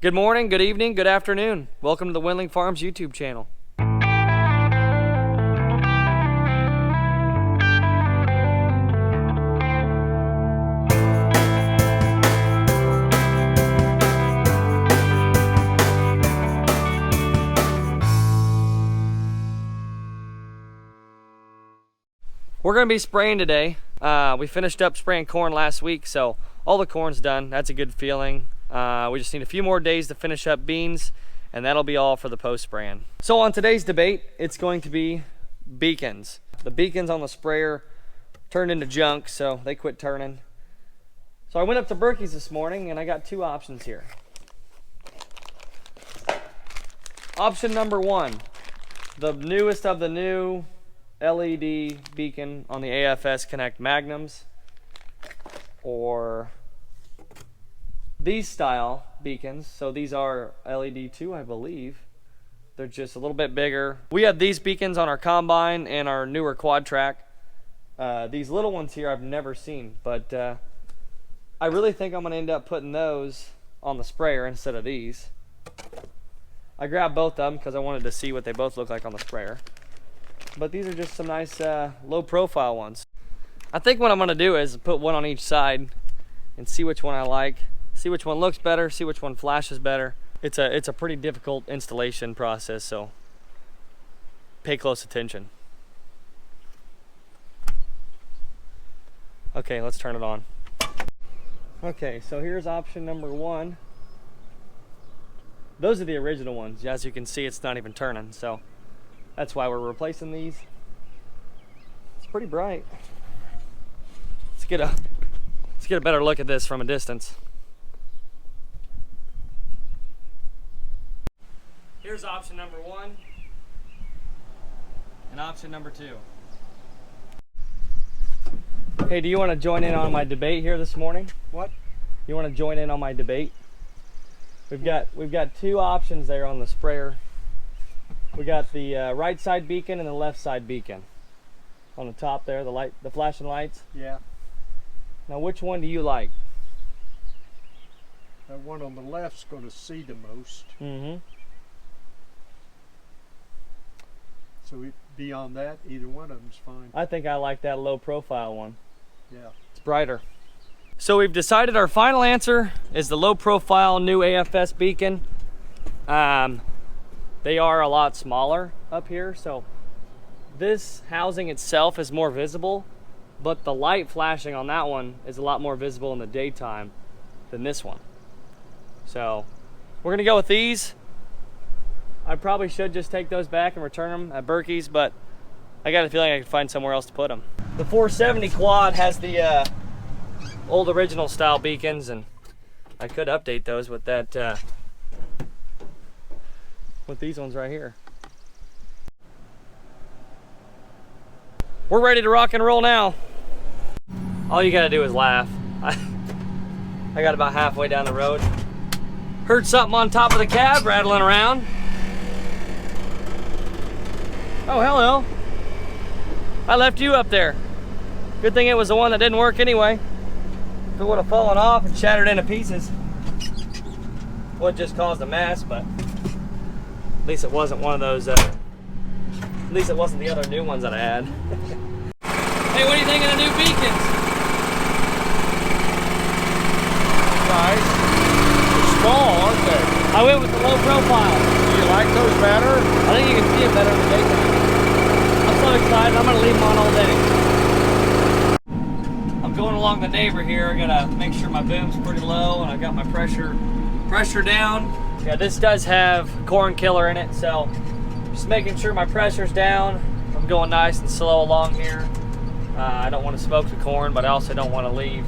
Good morning, good evening, good afternoon. Welcome to the Wendling Farms YouTube channel. We're going to be spraying today. We finished up spraying corn last week, so all the corn's done. That's a good feeling. We just need a few more days to finish up beans, and that'll be all for the post spraying. So on today's debate, it's going to be beacons. The beacons on the sprayer turned into junk, so they quit turning. So I went up to Berkey's this morning, and I got two options here. Option number one, the newest of the new LED beacon on the AFS Connect Magnums, or these style beacons. So these are LED too, I believe. They're just a little bit bigger. We have these beacons on our combine and our newer quad track. These little ones here I've never seen, but I really think I'm gonna end up putting those on the sprayer instead of these. I grabbed both of them because I wanted to see what they both look like on the sprayer. But these are just some nice low profile ones. I think what I'm gonna do is put one on each side and see which one I like, see which one looks better, see which one flashes better. It's a pretty difficult installation process, so pay close attention. Okay, let's turn it on. Okay, so here's option number one. Those are the original ones. As you can see, it's not even turning, so that's why we're replacing these. It's pretty bright. Let's get a better look at this from a distance. Here's option number one and option number two. Hey, do you want to join in on my debate here this morning? What? You want to join in on my debate? We've got two options there on the sprayer. We got the right side beacon and the left side beacon. On the top there, the flashing lights. Yeah. Now, which one do you like? That one on the left's going to see the most. Mm-hmm. So beyond that, either one of them's fine. I think I like that low profile one. Yeah. It's brighter. So we've decided our final answer is the low profile new AFS beacon. They are a lot smaller up here, so this housing itself is more visible, but the light flashing on that one is a lot more visible in the daytime than this one. So we're gonna go with these. I probably should just take those back and return them at Berkey's, but I got a feeling I can find somewhere else to put them. The 470 quad has the old original style beacons, and I could update those with that with these ones right here. We're ready to rock and roll now. All you gotta do is laugh. I got about halfway down the road, heard something on top of the cab rattling around. Oh, hello. I left you up there. Good thing it was the one that didn't work anyway. If it would have fallen off and shattered into pieces, would just caused a mess, but at least it wasn't one of those, at least it wasn't the other new ones that I had. Hey, what do you think of the new beacons? Nice. They're small, aren't they? I went with the low profile. Do you like those better? I think you can see it better in the daytime. I'm so excited, I'm gonna leave them on all day. I'm going along the neighbor here. I gotta make sure my boom's pretty low and I got my pressure down. Yeah, this does have corn killer in it, so just making sure my pressure's down. I'm going nice and slow along here. I don't want to smoke the corn, but I also don't want to leave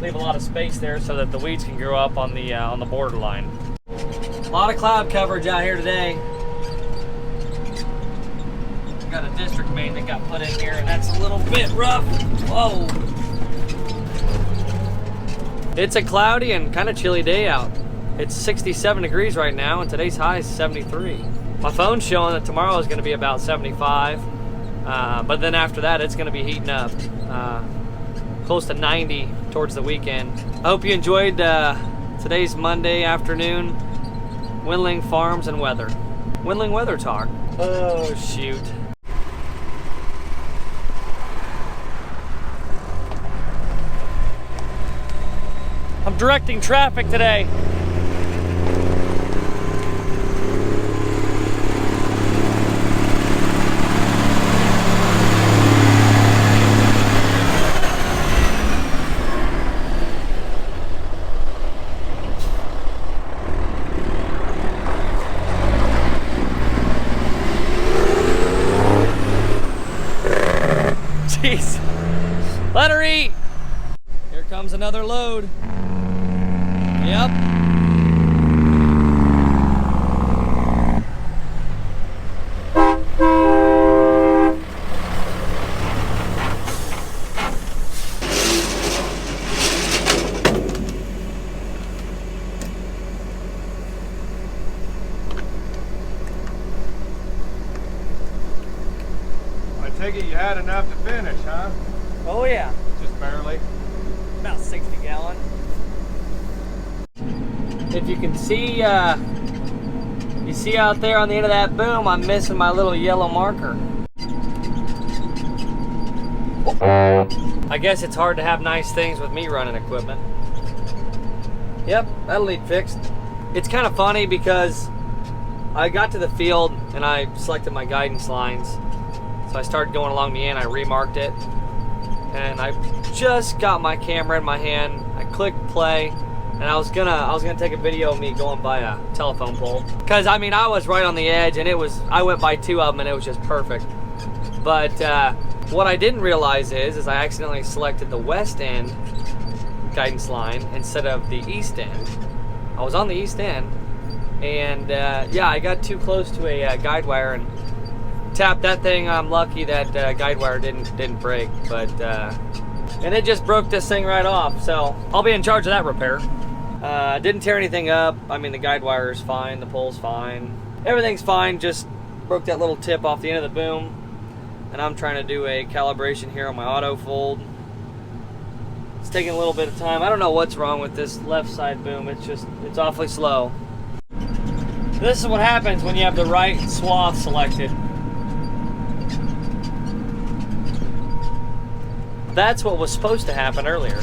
a lot of space there so that the weeds can grow up on the borderline. A lot of cloud coverage out here today. We've got a district main that got put in here, and that's a little bit rough. Whoa! It's a cloudy and kind of chilly day out. It's 67 degrees right now, and today's high is 73. My phone's showing that tomorrow is going to be about 75, but then after that, it's going to be heating up. Close to 90 towards the weekend. I hope you enjoyed Today's Monday afternoon. Wendling Farms and Weather. Wendling Weather Talk. Oh, shoot. I'm directing traffic today. Jeez. Let her eat. Here comes another load. Yep. I take it you had enough to finish, huh? Oh yeah. Just barely. About 60 gallon. If you can see, you see out there on the end of that boom, I'm missing my little yellow marker. I guess it's hard to have nice things with me running equipment. Yep, that'll need fixed. It's kind of funny because I got to the field and I selected my guidance lines. So I started going along the end, I remarked it. And I just got my camera in my hand. I clicked play. And I was gonna take a video of me going by a telephone pole. Cause I mean, I was right on the edge and I went by 2 of them and it was just perfect. But what I didn't realize is I accidentally selected the west end guidance line instead of the east end. I was on the east end and yeah, I got too close to a guide wire and tapped that thing. I'm lucky that guide wire didn't break, but and it just broke this thing right off. So I'll be in charge of that repair. Didn't tear anything up. I mean, the guide wire is fine, the pole's fine, everything's fine. Just broke that little tip off the end of the boom, and I'm trying to do a calibration here on my auto fold. It's taking a little bit of time. I don't know what's wrong with this left side boom. It's awfully slow. This is what happens when you have the right swath selected. That's what was supposed to happen earlier.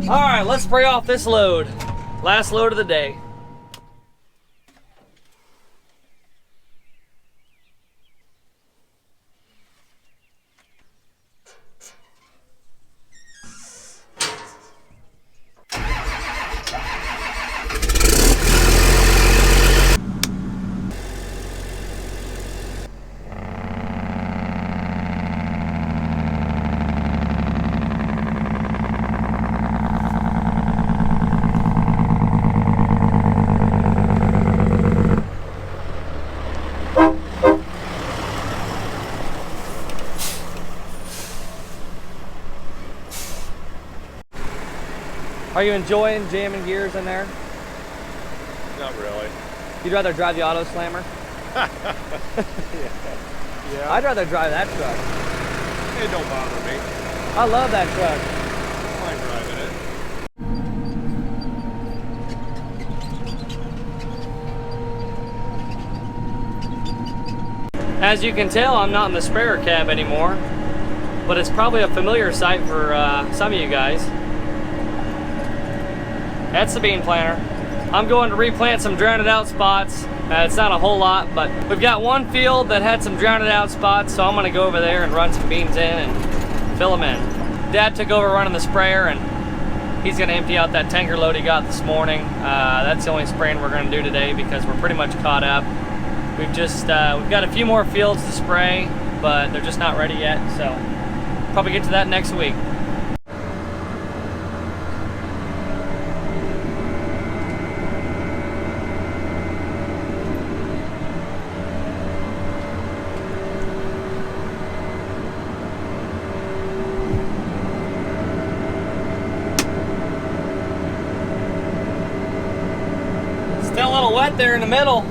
All right, let's spray off this load. Last load of the day. Are you enjoying jamming gears in there? Not really. You'd rather drive the auto slammer? Yeah. I'd rather drive that truck. It don't bother me. I love that truck. I like driving it. As you can tell, I'm not in the sprayer cab anymore, but it's probably a familiar sight for some of you guys. That's the bean planter. I'm going to replant some drowned out spots. It's not a whole lot, but we've got one field that had some drowned out spots, so I'm gonna go over there and run some beans in and fill them in. Dad took over running the sprayer and he's gonna empty out that tanker load he got this morning. That's the only spraying we're gonna do today because we're pretty much caught up. We've got a few more fields to spray, but they're just not ready yet, so probably get to that next week. wet there in the middle.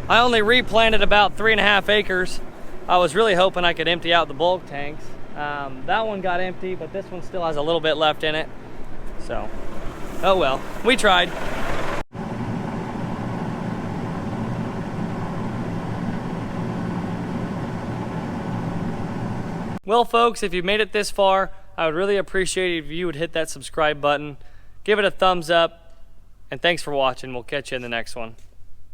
I only replanted about 3.5 acres. I was really hoping I could empty out the bulk tanks. That one got empty, but this one still has a little bit left in it. So, oh well, we tried. Well folks, if you've made it this far, I would really appreciate it if you would hit that subscribe button, give it a thumbs up, and thanks for watching. We'll catch you in the next one.